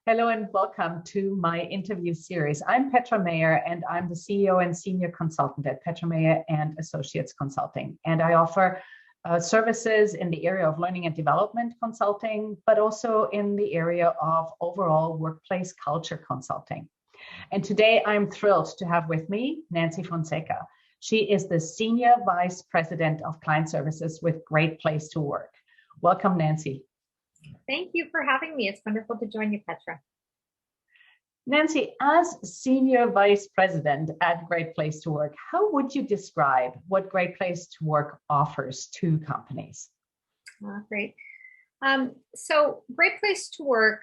Hello and welcome to my interview series. I'm Petra Mayer and I'm the CEO and Senior Consultant at Petra Mayer and Associates Consulting. And I offer services in the area of learning and development consulting, but also in the area of overall workplace culture consulting. And today I'm thrilled to have with me Nancy Fonseca. She is the Senior Vice President of Client Services with Great Place to Work. Welcome, Nancy. Thank you for having me. It's wonderful to join you, Petra. Nancy, as Senior Vice President at Great Place to Work, how would you describe what Great Place to Work offers to companies? Great. So Great Place to Work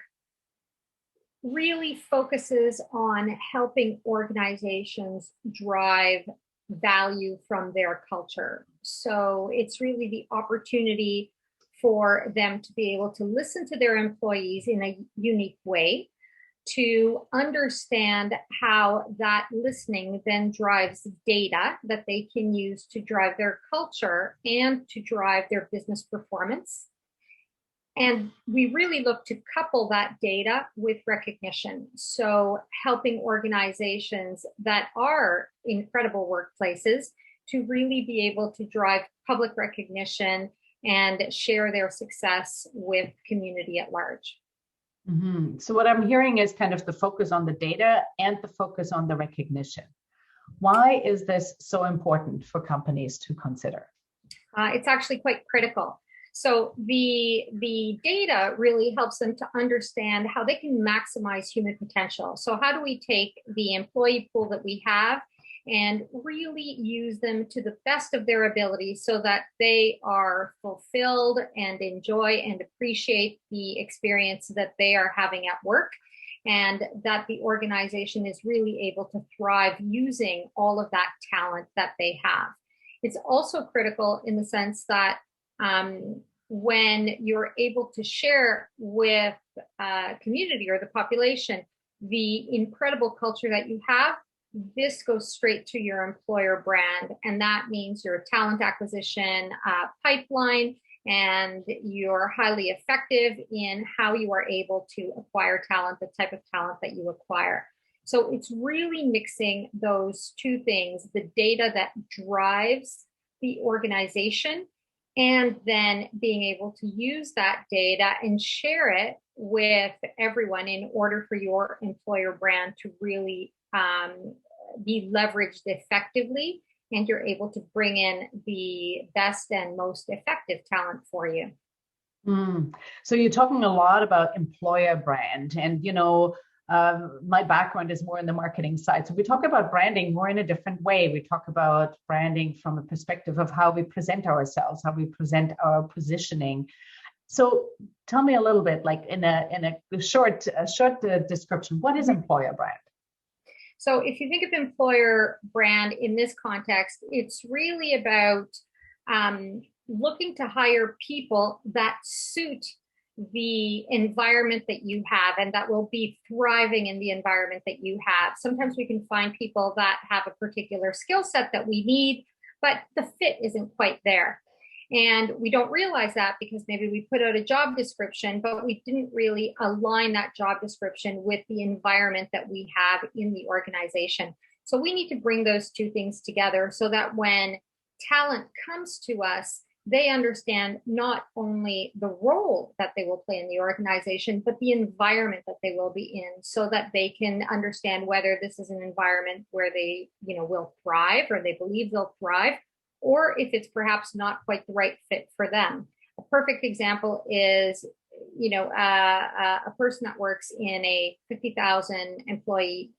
really focuses on helping organizations drive value from their culture. So it's really the opportunity for them to be able to listen to their employees in a unique way, to understand how that listening then drives data that they can use to drive their culture and to drive their business performance. And we really look to couple that data with recognition. So helping organizations that are incredible workplaces to really be able to drive public recognition and share their success with community at large. Mm-hmm. So what I'm hearing is kind of the focus on the data and the focus on the recognition. Why is this so important for companies to consider? It's actually quite critical. So the data really helps them to understand how they can maximize human potential. So how do we take the employee pool that we have and really use them to the best of their ability so that they are fulfilled and enjoy and appreciate the experience that they are having at work, and that the organization is really able to thrive using all of that talent that they have. It's also critical in the sense that when you're able to share with community or the population the incredible culture that you have, this goes straight to your employer brand. And that means your talent acquisition pipeline, and you're highly effective in how you are able to acquire talent, the type of talent that you acquire. So it's really mixing those two things, the data that drives the organization, and then being able to use that data and share it with everyone in order for your employer brand to really be leveraged effectively, and you're able to bring in the best and most effective talent for you. So you're talking a lot about employer brand, and my background is more in the marketing side. So we talk about branding more in a different way. We talk about branding from a perspective of how we present ourselves, how we present our positioning. So tell me a little bit, like in a short description, what is employer brand? So if you think of employer brand in this context, it's really about looking to hire people that suit the environment that you have and that will be thriving in the environment that you have. Sometimes we can find people that have a particular skill set that we need, but the fit isn't quite there. And we don't realize that because maybe we put out a job description, but we didn't really align that job description with the environment that we have in the organization. So we need to bring those two things together so that when talent comes to us, they understand not only the role that they will play in the organization, but the environment that they will be in, so that they can understand whether this is an environment where they, will thrive, or they believe they'll thrive, or if it's perhaps not quite the right fit for them. A perfect example is, a person that works in a 50,000 employee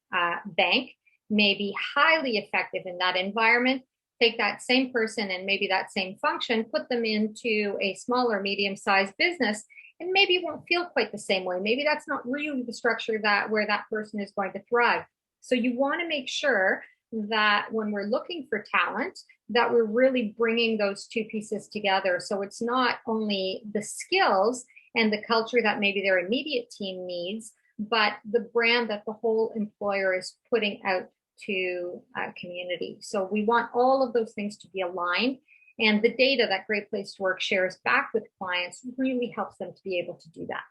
bank may be highly effective in that environment. Take that same person and maybe that same function, put them into a smaller, medium-sized business, and maybe it won't feel quite the same way. Maybe that's not really the structure where that person is going to thrive. So you want to make sure that when we're looking for talent, that we're really bringing those two pieces together. So it's not only the skills and the culture that maybe their immediate team needs, but the brand that the whole employer is putting out to community. So we want all of those things to be aligned, and the data that Great Place to Work shares back with clients really helps them to be able to do that.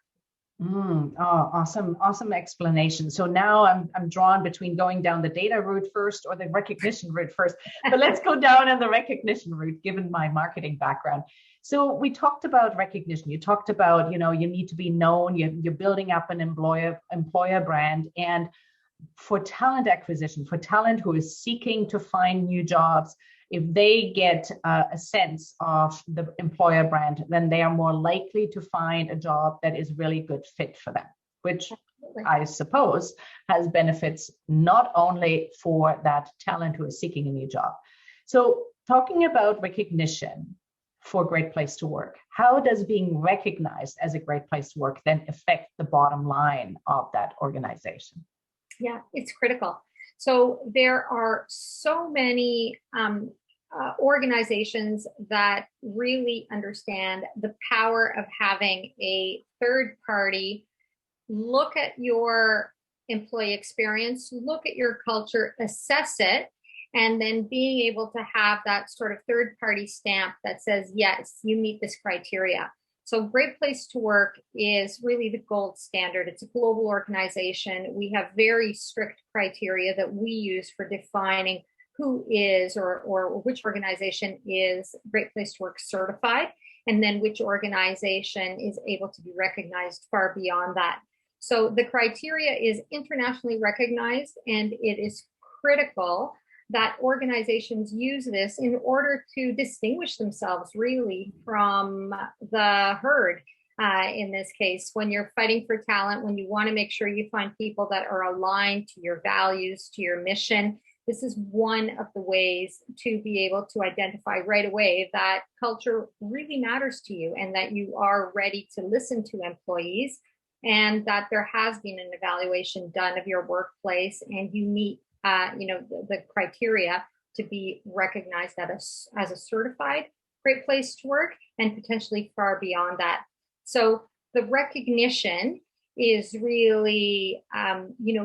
Oh, awesome explanation. So now I'm drawn between going down the data route first or the recognition route first. But let's go down in the recognition route, given my marketing background. So we talked about recognition. You talked about, you need to be known. You're building up an employer brand, and for talent acquisition, for talent who is seeking to find new jobs, if they get a sense of the employer brand, then they are more likely to find a job that is really good fit for them, which I suppose has benefits not only for that talent who is seeking a new job. So talking about recognition for a great place to work, how does being recognized as a great place to work then affect the bottom line of that organization? Yeah, it's critical. So there are so many organizations that really understand the power of having a third party look at your employee experience, look at your culture, assess it, and then being able to have that sort of third party stamp that says, yes, you meet this criteria. So Great Place to Work is really the gold standard. It's a global organization. We have very strict criteria that we use for defining who is or which organization is Great Place to Work certified, and then which organization is able to be recognized far beyond that. So the criteria is internationally recognized, and it is critical that organizations use this in order to distinguish themselves really from the herd. In this case, when you're fighting for talent, when you want to make sure you find people that are aligned to your values, to your mission, this is one of the ways to be able to identify right away that culture really matters to you and that you are ready to listen to employees, and that there has been an evaluation done of your workplace and you meet the criteria to be recognized as a certified Great Place to Work, and potentially far beyond that. So the recognition is really,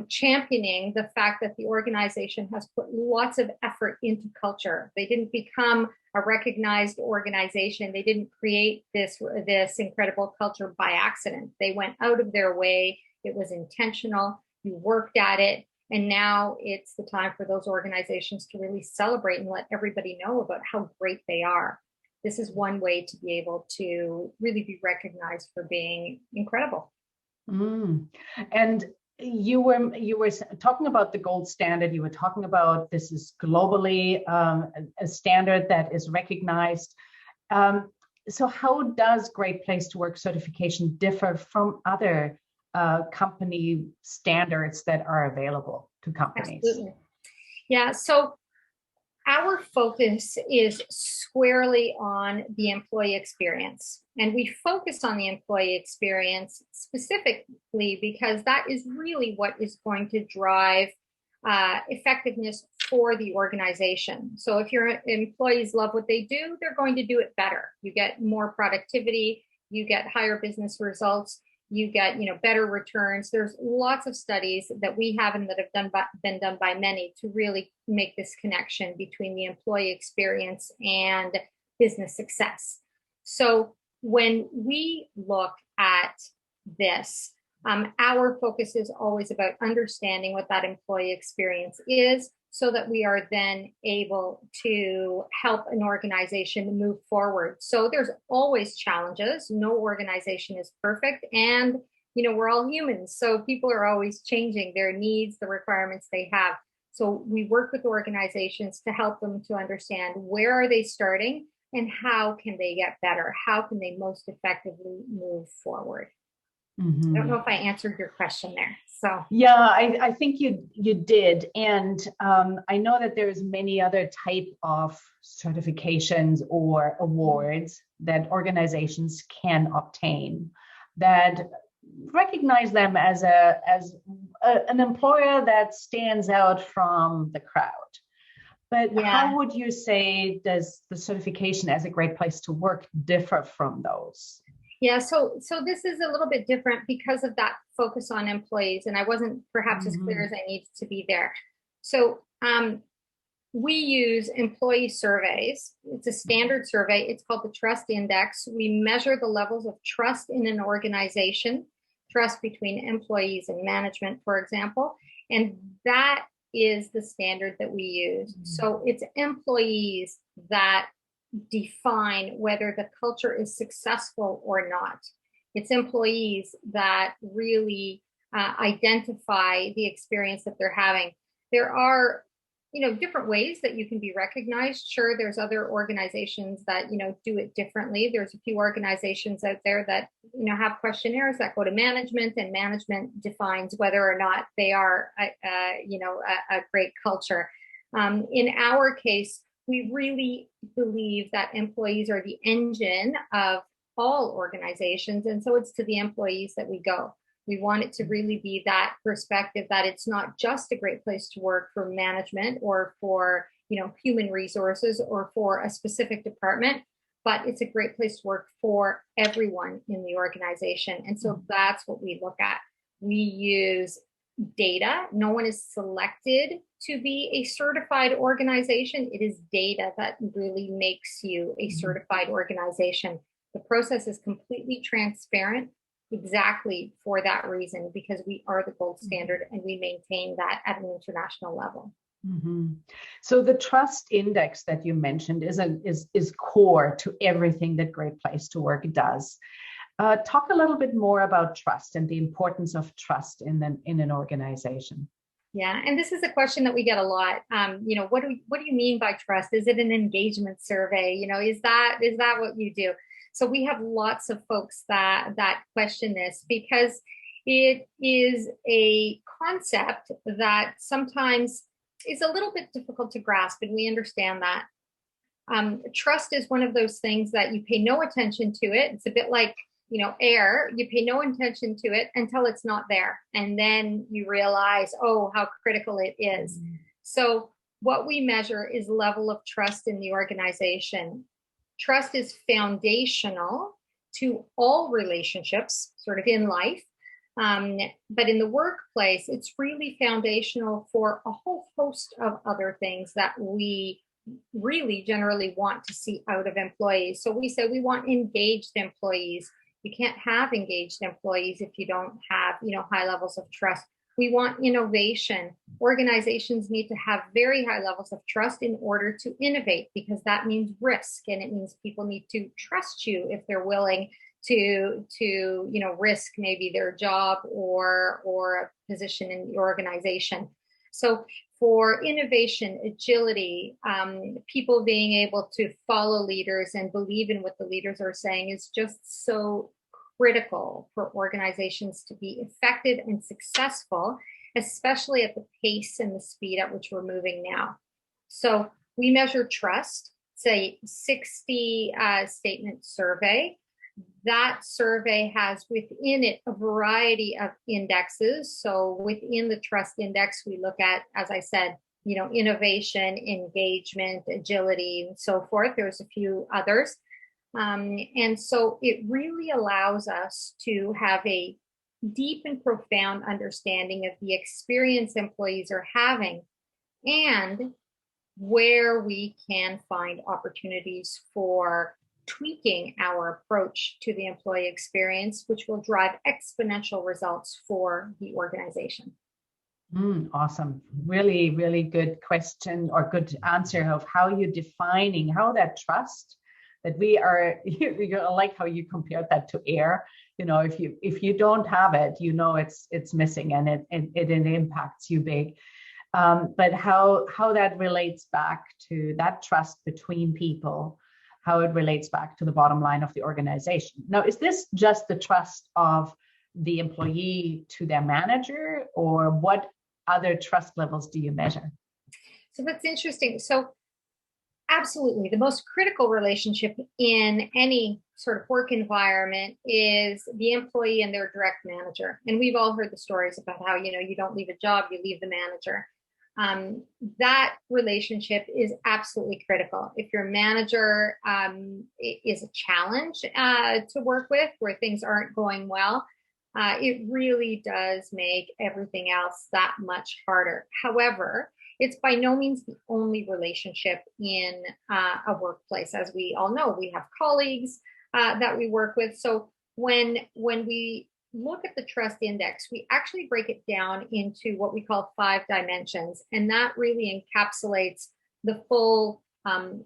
championing the fact that the organization has put lots of effort into culture. They didn't become a recognized organization. They didn't create this incredible culture by accident. They went out of their way. It was intentional. You worked at it. And now it's the time for those organizations to really celebrate and let everybody know about how great they are. This is one way to be able to really be recognized for being incredible. And you were talking about the gold standard. You were talking about this is globally a standard that is recognized. So how does Great Place to Work certification differ from other company standards that are available to companies? Absolutely. Yeah. So our focus is squarely on the employee experience. And we focus on the employee experience specifically because that is really what is going to drive effectiveness for the organization. So if your employees love what they do, they're going to do it better. You get more productivity, you get higher business results, you get better returns. There's lots of studies that we have and that have been done by many to really make this connection between the employee experience and business success. So when we look at this, our focus is always about understanding what that employee experience is, so that we are then able to help an organization move forward. So there's always challenges. No organization is perfect. And, we're all humans. So people are always changing their needs, the requirements they have. So we work with organizations to help them to understand where are they starting and how can they get better? How can they most effectively move forward? Mm-hmm. I don't know if I answered your question there. So yeah, I think you did, and I know that there's many other type of certifications or awards that organizations can obtain that recognize them as an employer that stands out from the crowd. But how would you say does the certification as a Great Place to Work differ from those? Yeah, so this is a little bit different because of that focus on employees, and I wasn't perhaps as clear as I needed to be there. So we use employee surveys. It's a standard survey. It's called the Trust Index. We measure the levels of trust in an organization trust between employees and management, for example. And that is the standard that we use. So it's employees that define whether the culture is successful or not. It's employees that really identify the experience that they're having. There are, different ways that you can be recognized. Sure, there's other organizations that, do it differently. There's a few organizations out there that, have questionnaires that go to management, and management defines whether or not they are, a great culture. In our case, we really believe that employees are the engine of all organizations. And so it's to the employees that we go. We want it to really be that perspective that it's not just a great place to work for management or for, human resources or for a specific department, but it's a great place to work for everyone in the organization. And so that's what we look at. We use data. No one is selected to be a certified organization. It is data that really makes you a certified organization. The process is completely transparent, exactly for that reason, because we are the gold standard and we maintain that at an international level. Mm-hmm. So the trust index that you mentioned is core to everything that Great Place to Work does. Talk a little bit more about trust and the importance of trust in an organization. Yeah, and this is a question that we get a lot. What do you mean by trust? Is it an engagement survey? Is that what you do? So we have lots of folks that question this, because it is a concept that sometimes is a little bit difficult to grasp, and we understand that. Trust is one of those things that you pay no attention to it. It's a bit like, air. You pay no attention to it until it's not there. And then you realize, oh, how critical it is. So what we measure is level of trust in the organization. Trust is foundational to all relationships, sort of in life. But in the workplace, it's really foundational for a whole host of other things that we really generally want to see out of employees. So we say we want engaged employees. You can't have engaged employees if you don't have, high levels of trust. We want innovation. Organizations need to have very high levels of trust in order to innovate, because that means risk, and it means people need to trust you if they're willing to risk maybe their job or a position in the organization. So for innovation, agility, people being able to follow leaders and believe in what the leaders are saying is just so critical for organizations to be effective and successful, especially at the pace and the speed at which we're moving now. So we measure trust, say 60 statement survey. That survey has within it a variety of indexes. So within the trust index, we look at, as I said, innovation, engagement, agility, and so forth. There's a few others. And so it really allows us to have a deep and profound understanding of the experience employees are having and where we can find opportunities for tweaking our approach to the employee experience, which will drive exponential results for the organization. Awesome. Really, really good question, or good answer of how you're defining how that trust that we are, I like how you compared that to air. If you don't have it, it's missing, and it impacts you big. But how that relates back to that trust between people, how it relates back to the bottom line of the organization. Now, is this just the trust of the employee to their manager, or what other trust levels do you measure? So that's interesting. So absolutely, the most critical relationship in any sort of work environment is the employee and their direct manager. And we've all heard the stories about how, you don't leave a job, you leave the manager. That relationship is absolutely critical. If your manager is a challenge to work with, where things aren't going well, it really does make everything else that much harder. However, it's by no means the only relationship in a workplace. As we all know, we have colleagues that we work with. So when we look at the trust index, we actually break it down into what we call 5 dimensions. And that really encapsulates the full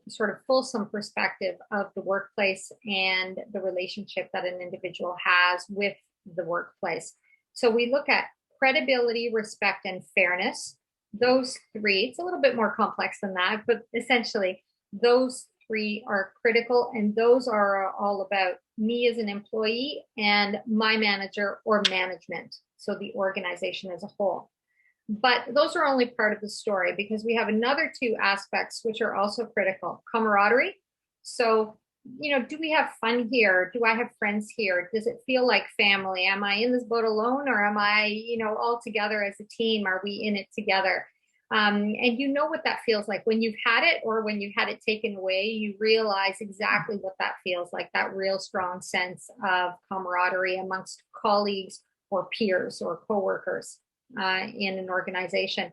sort of fulsome perspective of the workplace and the relationship that an individual has with the workplace. So we look at credibility, respect, and fairness. Those 3, it's a little bit more complex than that, but essentially those 3 are critical, and those are all about me as an employee and my manager or management, so the organization as a whole. But those are only part of the story, because we have another 2 aspects which are also critical. Camaraderie. So, do we have fun here? Do I have friends here? Does it feel like family? Am I in this boat alone, or am I, all together as a team? Are we in it together? And what that feels like when you've had it, or when you've had it taken away, you realize exactly what that feels like, that real strong sense of camaraderie amongst colleagues or peers or coworkers in an organization.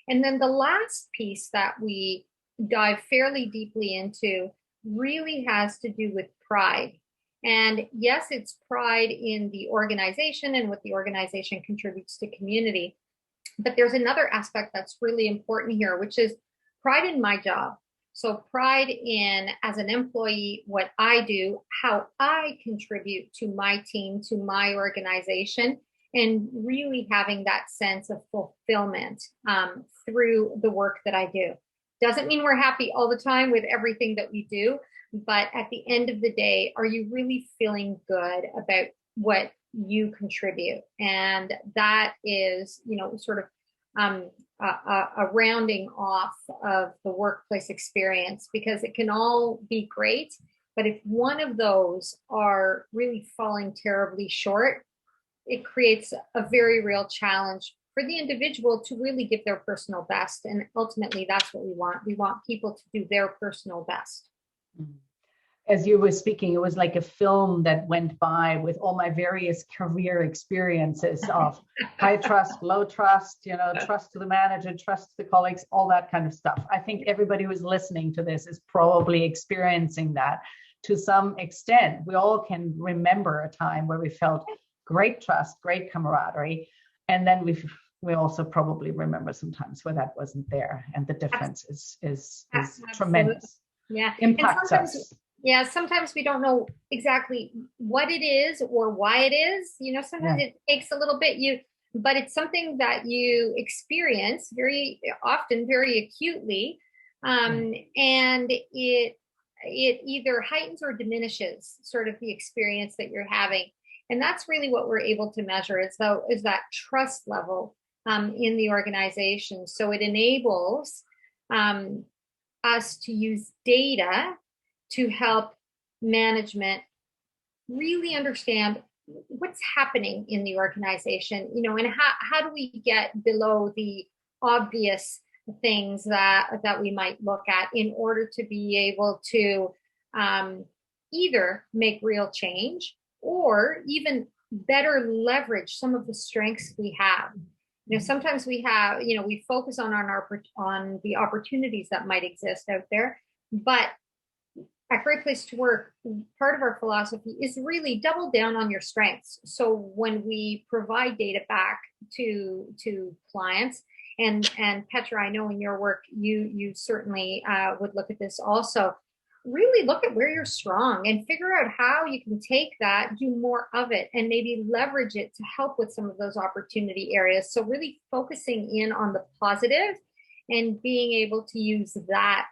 And then the last piece that we dive fairly deeply into really has to do with pride. And yes, it's pride in the organization and what the organization contributes to community. But there's another aspect that's really important here, which is pride in my job. So pride in, as an employee, what I do, how I contribute to my team, to my organization, and really having that sense of fulfillment through the work that I do. Doesn't mean we're happy all the time with everything that we do, but at the end of the day, are you really feeling good about what you contribute? And that is, sort of a rounding off of the workplace experience, because it can all be great, but if one of those are really falling terribly short, it creates a very real challenge for the individual to really give their personal best. And ultimately, that's what we want. We want people to do their personal best. As you were speaking, it was like a film that went by with all my various career experiences of high trust, low trust, trust to the manager, trust to the colleagues, all that kind of stuff. I think everybody who's listening to this is probably experiencing that to some extent. We all can remember a time where we felt great trust, great camaraderie. And then we also probably remember some times where that wasn't there. And the difference is tremendous. Yeah. Impacts us. Yeah, sometimes we don't know exactly what it is or why it is. Sometimes it takes a little bit, but it's something that you experience very often, very acutely. And it either heightens or diminishes sort of the experience that you're having. And that's really what we're able to measure is that trust level in the organization. So it enables us to use data to help management really understand what's happening in the organization, and how do we get below the obvious things that we might look at in order to be able to either make real change or even better leverage some of the strengths we have. Sometimes we have, we focus on the opportunities that might exist out there, but at Great Place to Work, part of our philosophy is really double down on your strengths. So when we provide data back to clients, and Petra, I know in your work, you certainly would look at this also, really look at where you're strong and figure out how you can take that, do more of it, and maybe leverage it to help with some of those opportunity areas. So really focusing in on the positive and being able to use that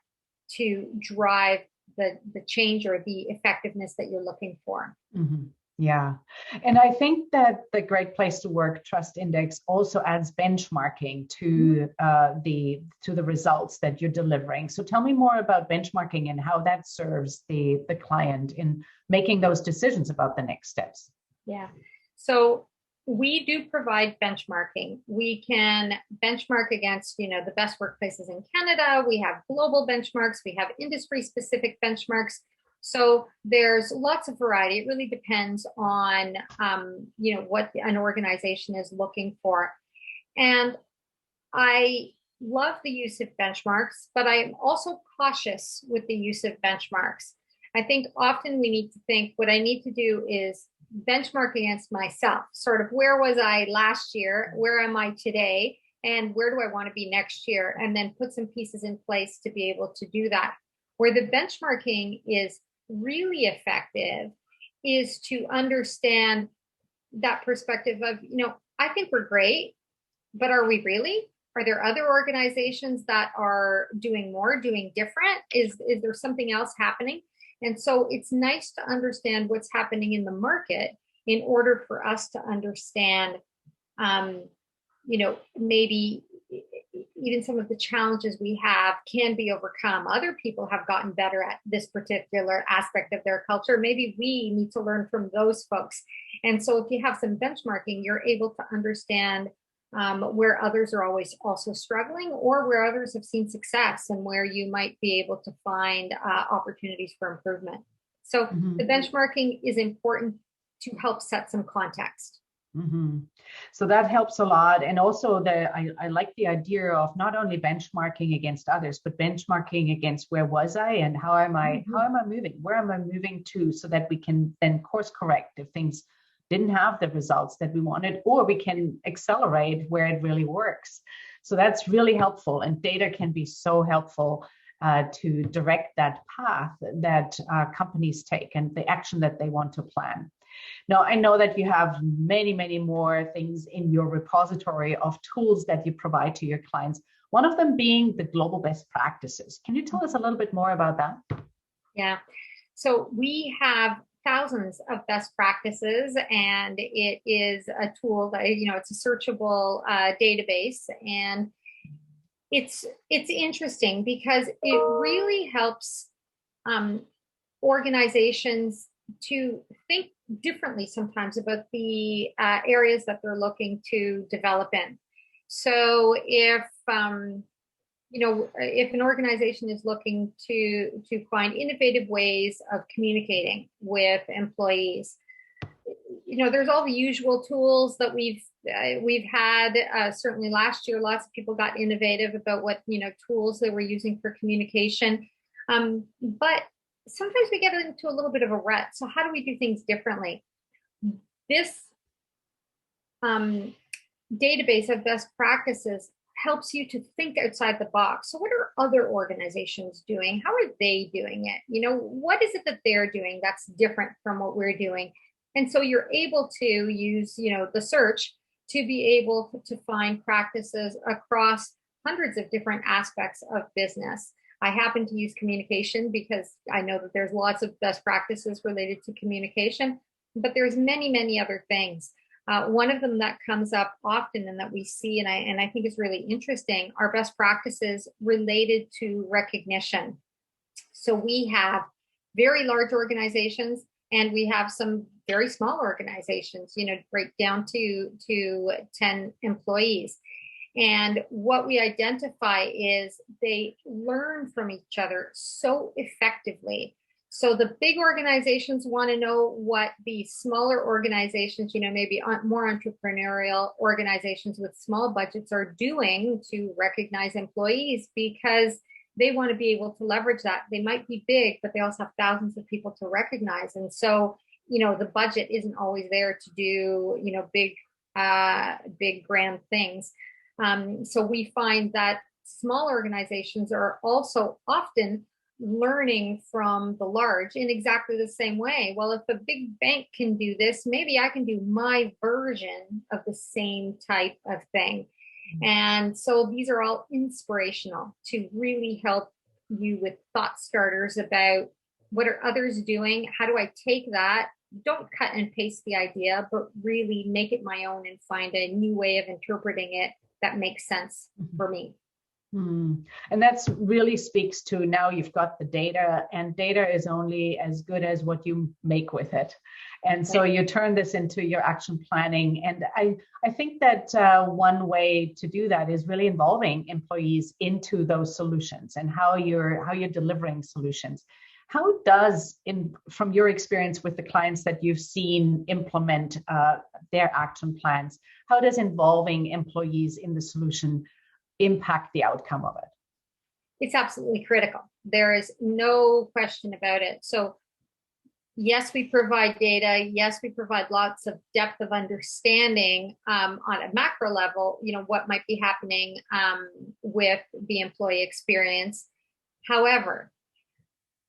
to drive the change or the effectiveness that you're looking for. Mm-hmm. Yeah. And I think that the Great Place to Work Trust Index also adds benchmarking to the results that you're delivering. So tell me more about benchmarking and how that serves the client in making those decisions about the next steps. Yeah. So we do provide benchmarking. We can benchmark against, the best workplaces in Canada. We have global benchmarks. We have industry-specific benchmarks. So there's lots of variety. It really depends on, what an organization is looking for. And I love the use of benchmarks, but I am also cautious with the use of benchmarks. I think often we need to think what I need to do is benchmark against myself, sort of where was I last year? Where am I today? And where do I want to be next year? And then put some pieces in place to be able to do that. Where the benchmarking is really effective is to understand that perspective of, I think we're great, but are we really? Are there other organizations that are doing more, doing different? Is there something else happening? And so it's nice to understand what's happening in the market in order for us to understand, maybe even some of the challenges we have can be overcome. Other people have gotten better at this particular aspect of their culture. Maybe we need to learn from those folks. And so if you have some benchmarking, you're able to understand where others are always also struggling, or where others have seen success, and where you might be able to find opportunities for improvement. So the benchmarking is important to help set some context. So that helps a lot. And also I like the idea of not only benchmarking against others, but benchmarking against where was I and how am I moving? Where am I moving to, so that we can then course correct if things didn't have the results that we wanted, or we can accelerate where it really works. So that's really helpful. And data can be so helpful to direct that path that companies take and the action that they want to plan. Now, I know that you have many, many more things in your repository of tools that you provide to your clients, one of them being the global best practices. Can you tell us a little bit more about that? Yeah. So we have thousands of best practices, and it is a tool that, it's a searchable database. And it's interesting because it really helps organizations to think differently sometimes about the areas that they're looking to develop in. So if an organization is looking to find innovative ways of communicating with employees, there's all the usual tools that we've had. Certainly last year, lots of people got innovative about what tools they were using for communication. But sometimes we get into a little bit of a rut. So how do we do things differently? This database of best practices helps you to think outside the box. So what are other organizations doing? How are they doing it? What is it that they're doing that's different from what we're doing? And so you're able to use, the search to be able to find practices across hundreds of different aspects of business. I happen to use communication because I know that there's lots of best practices related to communication, but there's many, many other things. One of them that comes up often and that we see, and I think is really interesting, are best practices related to recognition. So we have very large organizations, and we have some very small organizations, right down to 10 employees. And what we identify is they learn from each other so effectively. So the big organizations want to know what the smaller organizations, maybe more entrepreneurial organizations with small budgets are doing to recognize employees, because they want to be able to leverage that. They might be big, but they also have thousands of people to recognize. And so, the budget isn't always there to do, big grand things. So we find that small organizations are also often learning from the large in exactly the same way. Well, if a big bank can do this, maybe I can do my version of the same type of thing. And so these are all inspirational to really help you with thought starters about what are others doing? How do I take that? Don't cut and paste the idea, but really make it my own and find a new way of interpreting it that makes sense for me. And that's really speaks to, now you've got the data, and data is only as good as what you make with it. And so you turn this into your action planning. And I think that one way to do that is really involving employees into those solutions and how you're delivering solutions. How does, from your experience with the clients that you've seen implement their action plans, how does involving employees in the solution impact the outcome of it? It's absolutely critical. There is no question about it. So yes, we provide data. Yes, we provide lots of depth of understanding on a macro level, what might be happening with the employee experience. However,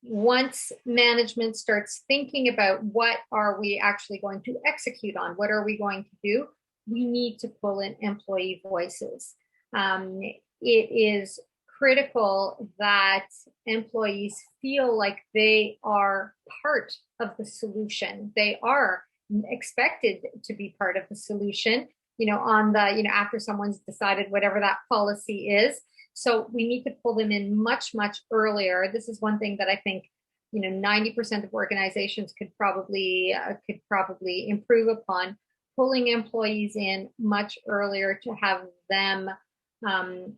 once management starts thinking about what are we actually going to execute on, what are we going to do, we need to pull in employee voices. It is critical that employees feel like they are part of the solution. They are expected to be part of the solution, after someone's decided whatever that policy is. So we need to pull them in much, much earlier. This is one thing that I think, 90% of organizations could probably improve upon, pulling employees in much earlier to have them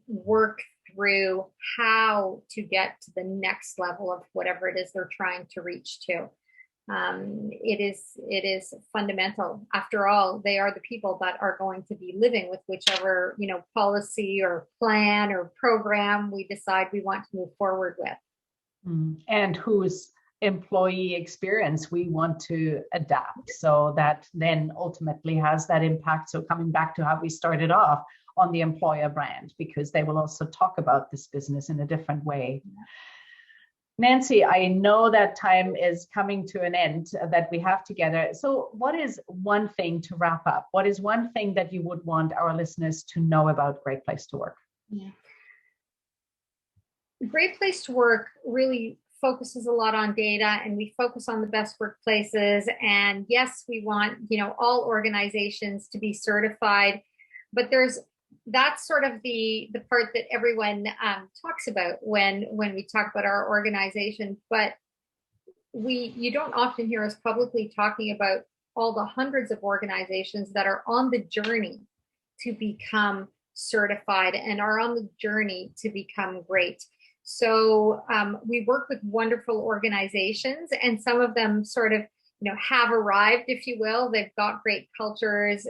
work through how to get to the next level of whatever it is they're trying to reach to. It is fundamental. After all, they are the people that are going to be living with whichever, policy or plan or program we decide we want to move forward with. And whose employee experience we want to adapt. So that then ultimately has that impact. So coming back to how we started off on the employer brand, because they will also talk about this business in a different way. Nancy, I know that time is coming to an end that we have together. So what is one thing to wrap up? What is one thing that you would want our listeners to know about Great Place to Work? Yeah. Great Place to Work really focuses a lot on data, and we focus on the best workplaces. And yes, we want, all organizations to be certified, but that's sort of the part that everyone talks about when we talk about our organization. But you don't often hear us publicly talking about all the hundreds of organizations that are on the journey to become certified and are on the journey to become great. So we work with wonderful organizations, and some of them sort of have arrived, if you will. They've got great cultures,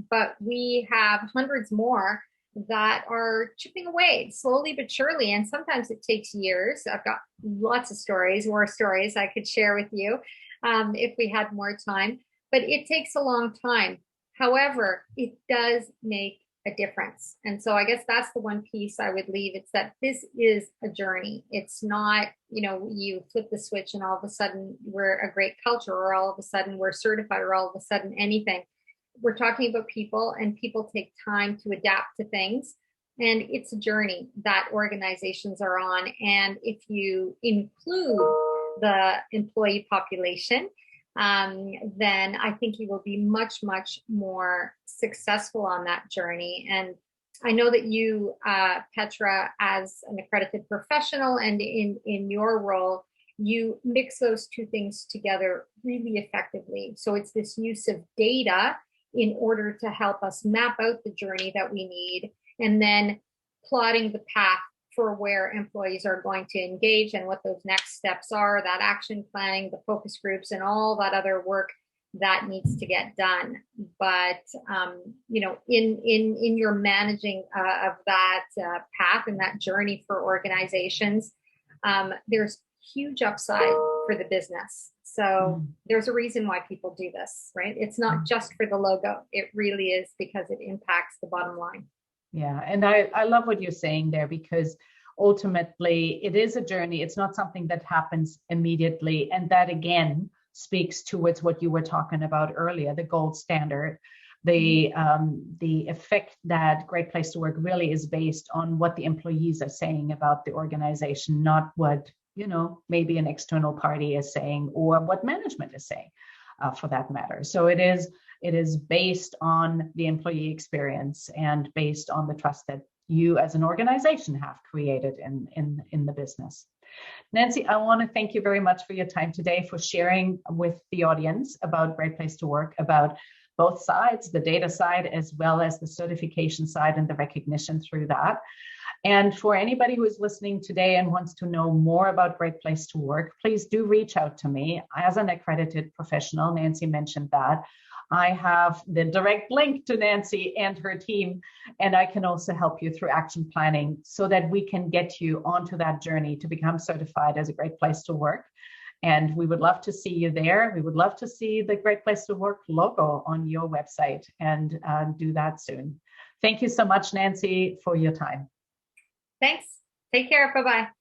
but we have hundreds more that are chipping away slowly but surely. And sometimes it takes years. I've got lots of more stories I could share with you if we had more time, but it takes a long time. However, it does make a difference. And so I guess that's the one piece I would leave. It's that this is a journey. It's not, you flip the switch and all of a sudden we're a great culture, or all of a sudden we're certified, or all of a sudden anything. We're talking about people, and people take time to adapt to things. And it's a journey that organizations are on. And if you include the employee population, then I think you will be much, much more successful on that journey. And I know that you, Petra, as an accredited professional and in your role, you mix those two things together really effectively. So it's this use of data in order to help us map out the journey that we need, and then plotting the path for where employees are going to engage and what those next steps are, that action planning, the focus groups, and all that other work that needs to get done. But in your managing of that path and that journey for organizations, there's huge upside for the business. So there's a reason why people do this, right? It's not just for the logo. It really is because it impacts the bottom line. Yeah, and I love what you're saying there, because ultimately it is a journey. It's not something that happens immediately. And that again speaks towards what you were talking about earlier, the gold standard, the effect that Great Place to Work really is based on what the employees are saying about the organization, not what, maybe an external party is saying or what management is saying, for that matter. So it is based on the employee experience and based on the trust that you as an organization have created in the business. Nancy, I want to thank you very much for your time today, for sharing with the audience about Great Place to Work, about both sides, the data side as well as the certification side and the recognition through that. And for anybody who is listening today and wants to know more about Great Place to Work, please do reach out to me as an accredited professional. Nancy mentioned that. I have the direct link to Nancy and her team, and I can also help you through action planning so that we can get you onto that journey to become certified as a Great Place to Work. And we would love to see you there. We would love to see the Great Place to Work logo on your website, and do that soon. Thank you so much, Nancy, for your time. Thanks. Take care. Bye-bye.